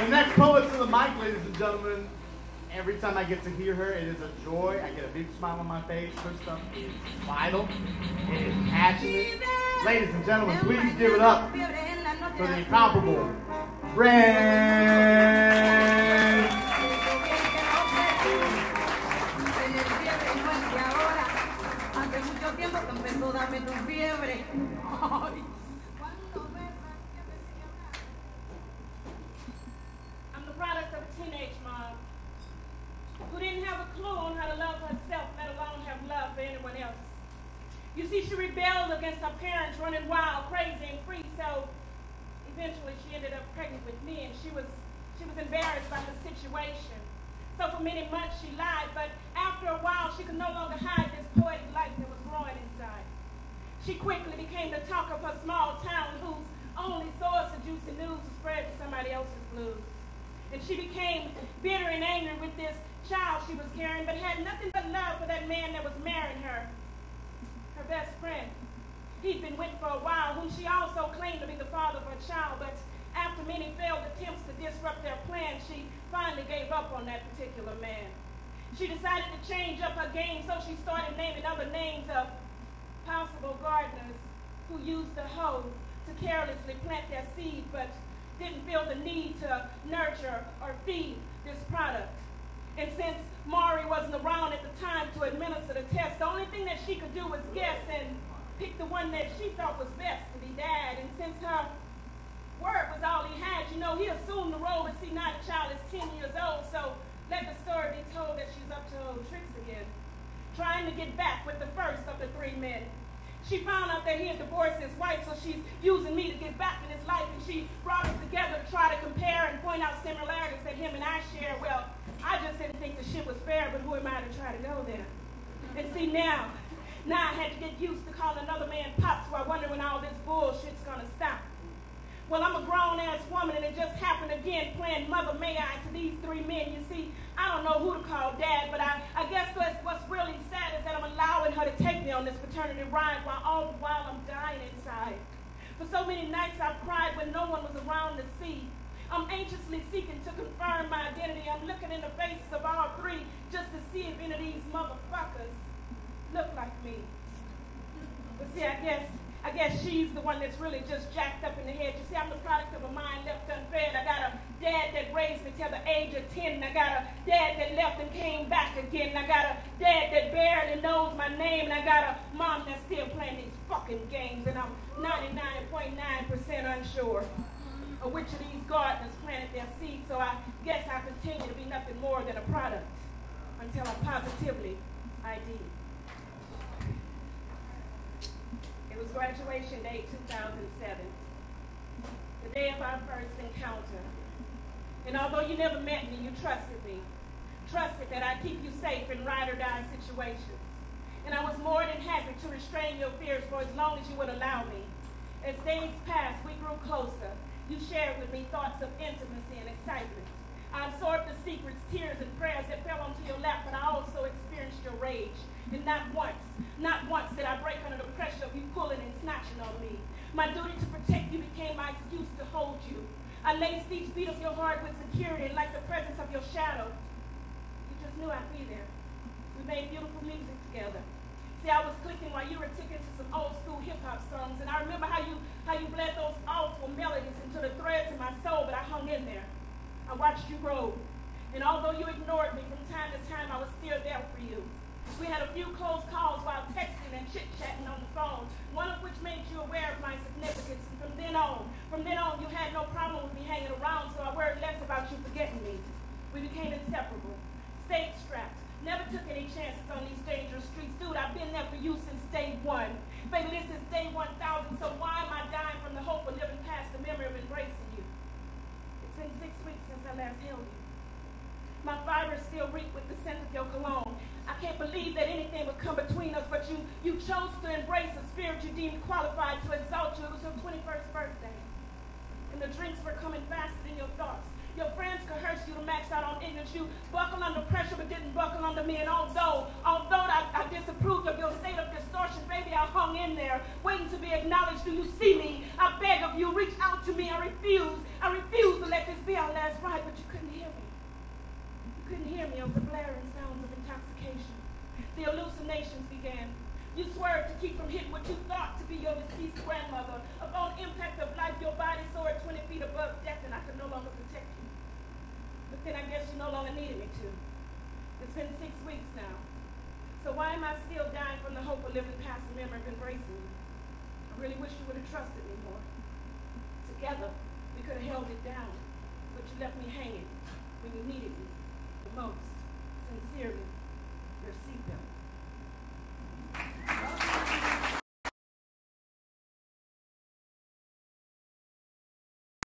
The next poet to the mic, ladies and gentlemen. Every time I get to hear her, it is a joy. I get a big smile on my face. Her stuff is vital. It is passionate. Ladies and gentlemen, please give it up for the incomparable Brent. I'm the product of a teenage mom who didn't have a clue on how to love herself, let alone have love for anyone else. You see, she rebelled against her parents, running wild, crazy, and free, so eventually she ended up pregnant with me, and she was embarrassed by the situation. So for many months she lied, but after a while she could no longer hide this poetic life that was growing inside. She quickly became the talk of her small town, whose only source of juicy news was spread to somebody else's blues. And she became bitter and angry with this child she was carrying, but had nothing but love for that man that was marrying her, her best friend. He'd been with for a while, whom she also claimed to be the father of her child, but after many failed attempts to disrupt their plan, she finally gave up on that particular man. She decided to change up her game, so she started naming other names of possible gardeners who used the hoe to carelessly plant their seed, but didn't feel the need to nurture or feed this product. And since Maury wasn't around at the time to administer the test, the only thing that she could do was guess and pick the one that she thought was best to be dad. And since her word was all he had, you know, he assumed the role, but see, now the child is 10 years old, so let the story be told that she's up to old tricks again, trying to get back with the first of the three men. She found out that he had divorced his wife, so she's using me to get back in his life, and she brought us together to try to compare and point out similarities that him and I share. Well, I just didn't think the shit was fair, but who am I to try to go there? And see, now I had to get used to calling another man Pop, so I wonder when all this bullshit's gonna stop. Well, I'm a grown-ass woman, and it just happened again, playing Mother May I to these three men. You see, I don't know who to call dad, but I guess what's really sad is that I'm allowing her to take me on this paternity ride while I'm dying inside. For so many nights I've cried when no one was around to see. I'm anxiously seeking to confirm my identity. I'm looking in the faces of all three just to see if any of these motherfuckers look like me. But see, I guess she's the one that's really just jacked up in the head. You see, I'm the product of a mind left unfed. I got a dad that raised me till the age of 10. I got a dad that left and came back again. I got a dad that barely knows my name. And I got a mom that's still playing these fucking games. And I'm 99.9% unsure of which of these gardeners planted their seed. So I guess I continue to be nothing more than a product until I'm positively ID. It was graduation day 2007, the day of our first encounter. And although you never met me, you trusted me. Trusted that I'd keep you safe in ride or die situations. And I was more than happy to restrain your fears for as long as you would allow me. As days passed, we grew closer. You shared with me thoughts of intimacy and excitement. I absorbed the secrets, tears, and prayers that fell onto your lap, but I also experienced your rage. And not once did I break under the pressure of you pulling and snatching on me. My duty to protect you became my excuse to hold you. I laced each beat of your heart with security, and like the presence of your shadow, you just knew I'd be there. We made beautiful music together. See, I was clicking while you were ticking to some old school hip-hop songs, and I remember how you bled those awful melodies into the threads of my soul, but I hung in there. I watched you grow, and although you ignored me from time to time, I was still there for you. We had a few close calls while texting and chit-chatting on the phone, one of which made you aware of my significance. And from then on, you had no problem with me hanging around, so I worried less about you forgetting me. We became inseparable, stayed strapped, never took any chances on these dangerous streets. Dude, I've been there for you since day one. Baby, this is day 1,000, so why am I dying from the hope of living past the memory of embracing you? It's been 6 weeks since I last held you. My fibers still reek with the scent of your cologne. I can't believe that anything would come between us, but you chose to embrace a spirit you deemed qualified to exalt you. It was your 21st birthday, and the drinks were coming faster than your thoughts. Your friends coerced you to max out on ignorance. You buckled under pressure but didn't buckle under me. And although I disapproved of your state of distortion, baby, I hung in there, waiting to be acknowledged. Do you see me? I beg of you, reach out to me. I refuse to let this be our last ride The hallucinations began. You swerved to keep from hitting what you thought to be your deceased grandmother. Upon impact of life, your body soared 20 feet above death, and I could no longer protect you. But then I guess you no longer needed me to. It's been 6 weeks now. So why am I still dying from the hope of living past the memory of embracing you? I really wish you would have trusted me more. Together, we could have held it down, but you left me hanging when you needed me the most. Sincerely, your seatbelt.